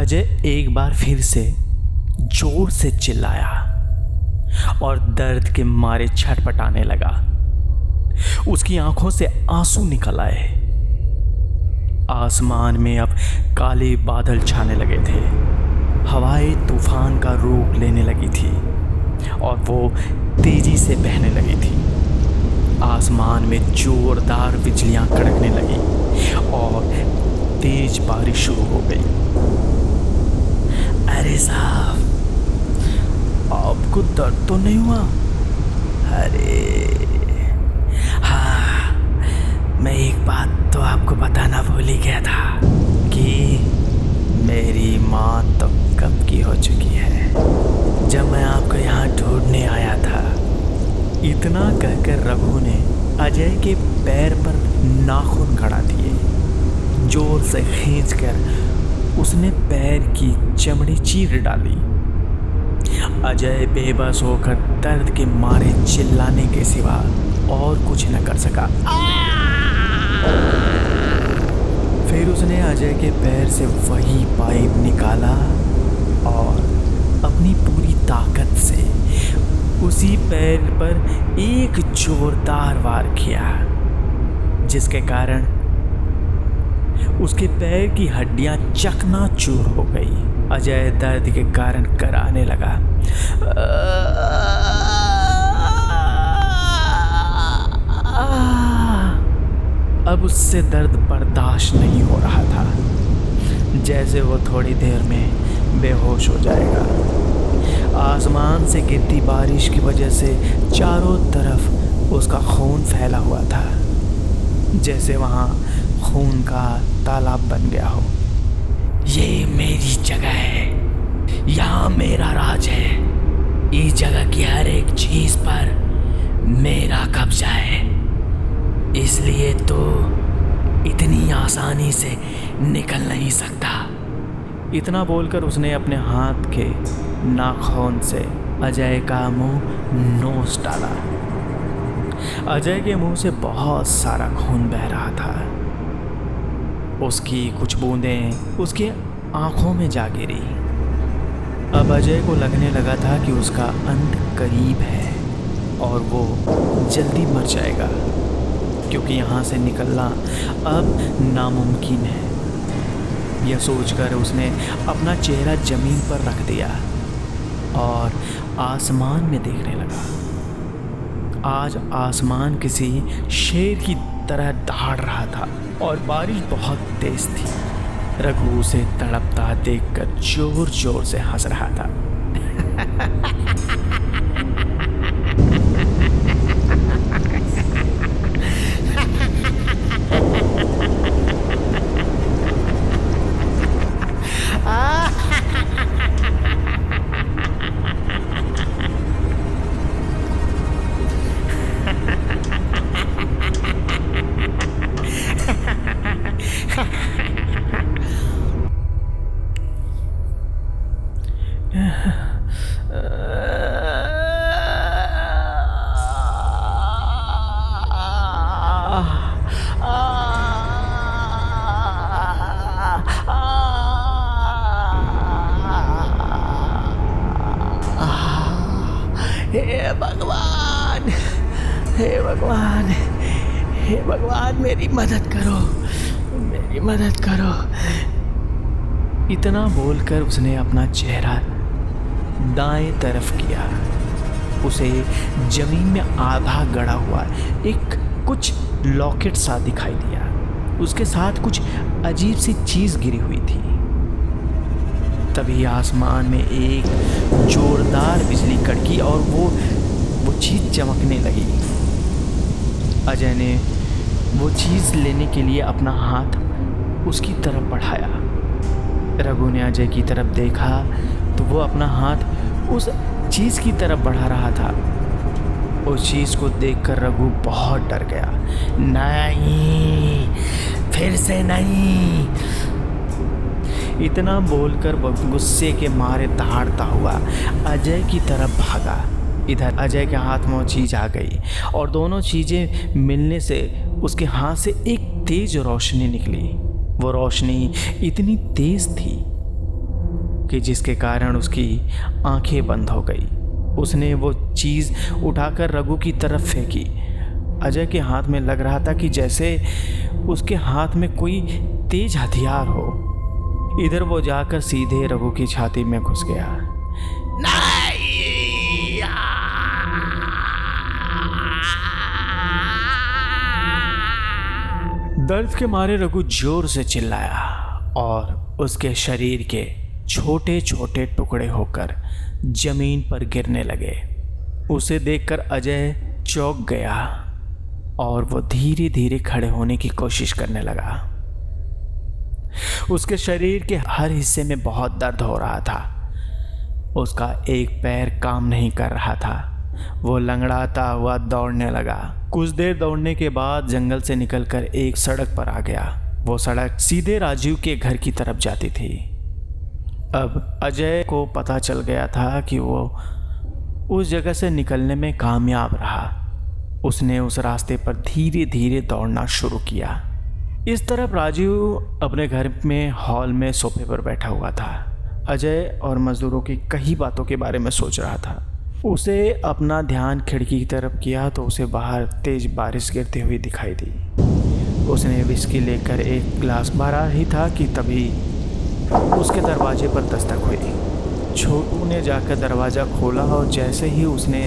अजय एक बार फिर से जोर से चिल्लाया और दर्द के मारे छटपटाने लगा। उसकी आंखों से आंसू निकल आए। आसमान में अब काले बादल छाने लगे थे। हवाएं तूफान का रूप लेने लगी थी और वो तेजी से बहने लगी थी। आसमान में जोरदार बिजलियां कड़कने लगी और तेज बारिश शुरू हो गई। अरे साहब, आपको दर्द तो नहीं हुआ? अरे हाँ, मैं एक बात तो आपको बताना भूल ही गया था कि मेरी माँ तो कब की हो चुकी है जब मैं आपको यहाँ ढूंढने आया था। इतना कहकर रघु ने अजय के पैर पर नाखून गड़ा दिए। जोर से खींचकर उसने पैर की चमड़ी चीर डाली। अजय बेबस होकर दर्द के मारे चिल्लाने के सिवा और कुछ न कर सका। फिर उसने अजय के पैर से वही पाइप निकाला और अपनी पूरी ताकत से उसी पैर पर एक जोरदार वार किया, जिसके कारण उसके पैर की हड्डियां चकनाचूर हो गई। अजय दर्द के कारण कराने लगा। अब उससे दर्द बर्दाश्त नहीं हो रहा था, जैसे वो थोड़ी देर में बेहोश हो जाएगा। आसमान से गिरती बारिश की वजह से चारों तरफ उसका खून फैला हुआ था, जैसे वहाँ खून का तालाब बन गया हो। ये मेरी जगह है, यहाँ मेरा राज है। इस जगह की हर एक चीज पर मेरा कब्जा है, इसलिए तो इतनी आसानी से निकल नहीं सकता। इतना बोलकर उसने अपने हाथ के नाखून से अजय का मुंह नोच डाला। अजय के मुंह से बहुत सारा खून बह रहा था। उसकी कुछ बूंदें उसके आंखों में जा गिरी। अब अजय को लगने लगा था कि उसका अंत करीब है और वो जल्दी मर जाएगा, क्योंकि यहाँ से निकलना अब नामुमकिन है। यह सोचकर उसने अपना चेहरा जमीन पर रख दिया और आसमान में देखने लगा। आज आसमान किसी शेर की तरह दहाड़ रहा था और बारिश बहुत तेज थी। रघु उसे तड़पता देखकर जोर जोर से हंस रहा था। हे भगवान, हे भगवान, हे भगवान, मेरी मदद करो, मेरी मदद करो। इतना बोलकर उसने अपना चेहरा दाएं तरफ किया। उसे जमीन में आधा गड़ा हुआ एक कुछ लॉकेट सा दिखाई दिया। उसके साथ कुछ अजीब सी चीज गिरी हुई थी। तभी आसमान में एक जोरदार बिजली कड़की और वो चीज चमकने लगी। अजय ने वो चीज लेने के लिए अपना हाथ उसकी तरफ बढ़ाया। रघु ने अजय की तरफ देखा तो वो अपना हाथ उस चीज की तरफ बढ़ा रहा था। उस चीज को देखकर रघु बहुत डर गया। नहीं, फिर से नहीं। इतना बोलकर वह गुस्से के मारे दहाड़ता हुआ अजय की तरफ भागा। इधर अजय के हाथ में वो चीज आ गई और दोनों चीजें मिलने से उसके हाथ से एक तेज रोशनी निकली। वो रोशनी इतनी तेज थी कि जिसके कारण उसकी आंखें बंद हो गई। उसने वो चीज़ उठाकर रघु की तरफ फेंकी। अजय के हाथ में लग रहा था कि जैसे उसके हाथ में कोई तेज हथियार हो। इधर वो जाकर सीधे रघु की छाती में घुस गया। नहीं! दर्द के मारे रघु जोर से चिल्लाया और उसके शरीर के छोटे छोटे टुकड़े होकर जमीन पर गिरने लगे। उसे देखकर अजय चौंक गया और वो धीरे धीरे खड़े होने की कोशिश करने लगा। उसके शरीर के हर हिस्से में बहुत दर्द हो रहा था। उसका एक पैर काम नहीं कर रहा था। वो लंगड़ाता हुआ दौड़ने लगा। कुछ देर दौड़ने के बाद जंगल से निकलकर एक सड़क पर आ गया। वो सड़क सीधे राजीव के घर की तरफ जाती थी। अब अजय को पता चल गया था कि वो उस जगह से निकलने में कामयाब रहा। उसने उस रास्ते पर धीरे धीरे दौड़ना शुरू किया। इस तरफ राजीव अपने घर में हॉल में सोफे पर बैठा हुआ था। अजय और मजदूरों की कई बातों के बारे में सोच रहा था। उसे अपना ध्यान खिड़की की तरफ किया तो उसे बाहर तेज बारिश गिरती हुई दिखाई दी। उसने विस्की लेकर एक गिलास भरा ही था कि तभी उसके दरवाजे पर दस्तक हुई। छोटू ने जाकर दरवाज़ा खोला और जैसे ही उसने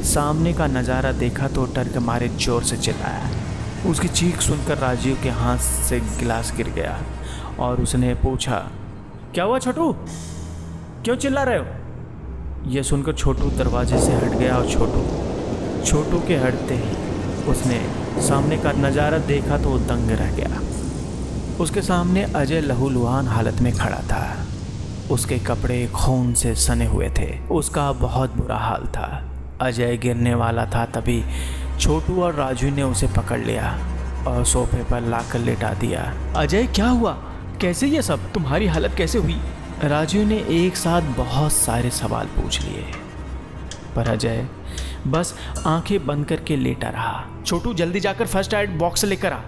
सामने का नज़ारा देखा तो डर के मारे जोर से चिल्लाया। उसकी चीख सुनकर राजीव के हाथ से गिलास गिर गया और उसने पूछा, क्या हुआ छोटू, क्यों चिल्ला रहे हो? यह सुनकर छोटू दरवाजे से हट गया और छोटू के हटते ही उसने सामने का नज़ारा देखा तो वो दंग रह गया। उसके सामने अजय लहूलुहान हालत में खड़ा था। उसके कपड़े खून से सने हुए थे। उसका बहुत बुरा हाल था। अजय गिरने वाला था तभी छोटू और राजू ने उसे पकड़ लिया और सोफे पर लाकर लेटा दिया। अजय क्या हुआ, कैसे ये सब, तुम्हारी हालत कैसे हुई? राजू ने एक साथ बहुत सारे सवाल पूछ लिए पर अजय बस आंखें बंद करके लेटा रहा। छोटू जल्दी जाकर फर्स्ट एड बॉक्स लेकर आ।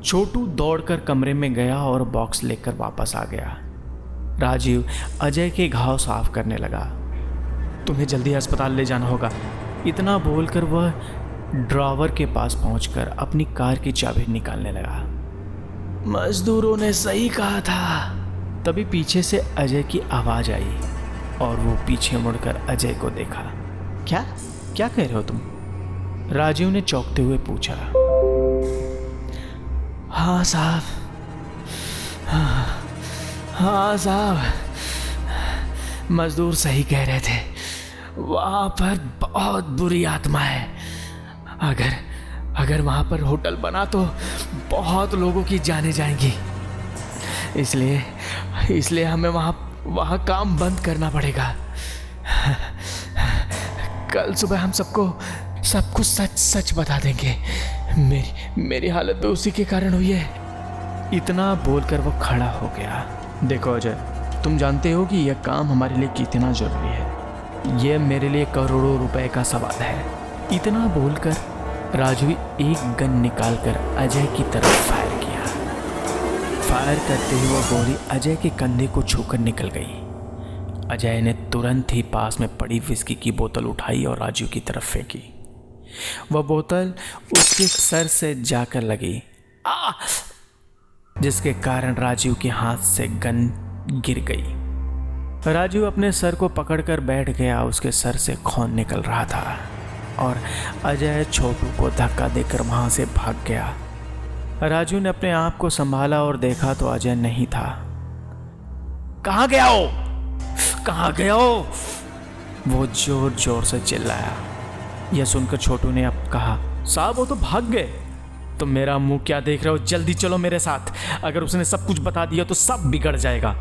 छोटू दौड़कर कमरे में गया और बॉक्स लेकर वापस आ गया। राजीव अजय के घाव साफ करने लगा। तुम्हें जल्दी अस्पताल ले जाना होगा। इतना बोलकर वह ड्रॉवर के पास पहुंचकर अपनी कार की चाबी निकालने लगा। मजदूरों ने सही कहा था। तभी पीछे से अजय की आवाज़ आई और वो पीछे मुड़कर अजय को देखा। क्या कह रहे हो तुम? राजीव ने चौंकते हुए पूछा। हाँ साहब, हाँ साहब, मजदूर सही कह रहे थे। वहाँ पर बहुत बुरी आत्मा है। अगर वहाँ पर होटल बना तो बहुत लोगों की जानें जाएंगी। इसलिए हमें वहाँ काम बंद करना पड़ेगा। कल सुबह हम सबको सब कुछ सच बता देंगे। मेरी हालत तो उसी के कारण हुई है। इतना बोलकर वो खड़ा हो गया। देखो अजय, तुम जानते हो कि यह काम हमारे लिए कितना जरूरी है। यह मेरे लिए करोड़ों रुपए का सवाल है। इतना बोलकर राजू एक गन निकालकर अजय की तरफ फायर किया। फायर करते ही वह गोली अजय के कंधे को छूकर निकल गई। अजय ने तुरंत ही पास में पड़ी विस्की की बोतल उठाई और राजू की तरफ फेंकी। वह बोतल उसके सर से जाकर लगी, जिसके कारण राजू के हाथ से गन गिर गई। राजू अपने सर को पकड़कर बैठ गया। उसके सर से खून निकल रहा था और अजय छोटू को धक्का देकर वहां से भाग गया। राजू ने अपने आप को संभाला और देखा तो अजय नहीं था। कहाँ गया हो, कहाँ गया हो? वो जोर जोर से चिल्लाया। यह सुनकर छोटू ने अब कहा, साहब वो तो भाग गए। तुम मेरा मुंह क्या देख रहे हो? जल्दी चलो मेरे साथ। अगर उसने सब कुछ बता दिया तो सब बिगड़ जाएगा।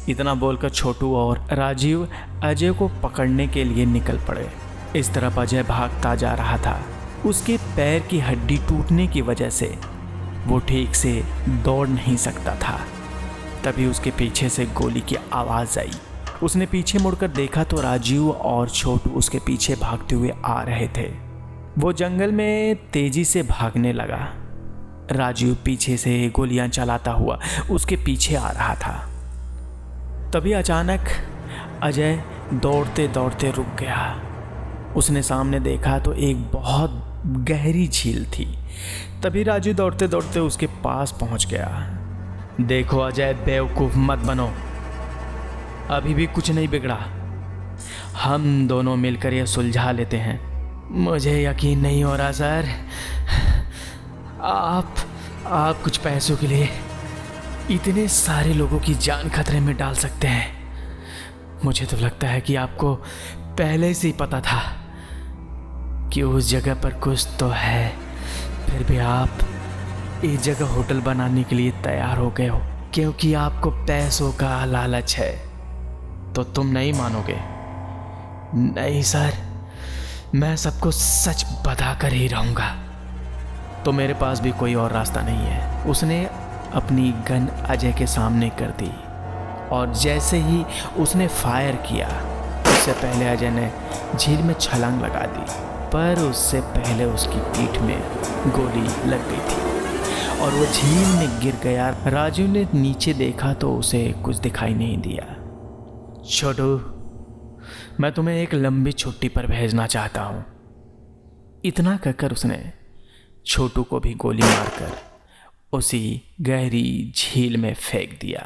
इतना बोलकर छोटू और राजीव अजय को पकड़ने के लिए निकल पड़े। इस तरफ अजय भागता जा रहा था। उसके पैर की हड्डी टूटने की वजह से वो ठीक से दौड़ नहीं सकता था। तभी उसके पीछे से गोली की आवाज़ आई। उसने पीछे मुड़कर देखा तो राजीव और छोटू उसके पीछे भागते हुए आ रहे थे। वो जंगल में तेजी से भागने लगा। राजीव पीछे से गोलियां चलाता हुआ उसके पीछे आ रहा था। तभी अचानक अजय दौड़ते दौड़ते रुक गया। उसने सामने देखा तो एक बहुत गहरी झील थी। तभी राजू दौड़ते दौड़ते उसके पास पहुंच गया। देखो अजय, बेवकूफ़ मत बनो, अभी भी कुछ नहीं बिगड़ा। हम दोनों मिलकर यह सुलझा लेते हैं। मुझे यकीन नहीं हो रहा सर, आप कुछ पैसों के लिए इतने सारे लोगों की जान खतरे में डाल सकते हैं। मुझे तो लगता है कि आपको पहले से ही पता था कि उस जगह पर कुछ तो है, फिर भी आप इस जगह होटल बनाने के लिए तैयार हो गए हो क्योंकि आपको पैसों का लालच है। तो तुम नहीं मानोगे? नहीं सर, मैं सबको सच बता कर ही रहूँगा। तो मेरे पास भी कोई और रास्ता नहीं है। उसने अपनी गन अजय के सामने कर दी और जैसे ही उसने फायर किया, उससे पहले अजय ने झील में छलांग लगा दी, पर उससे पहले उसकी पीठ में गोली लग गई थी और वो झील में गिर गया। राजू ने नीचे देखा तो उसे कुछ दिखाई नहीं दिया। छोटू, मैं तुम्हें एक लंबी छुट्टी पर भेजना चाहता हूँ। इतना कहकर उसने छोटू को भी गोली मारकर उसी गहरी झील में फेंक दिया।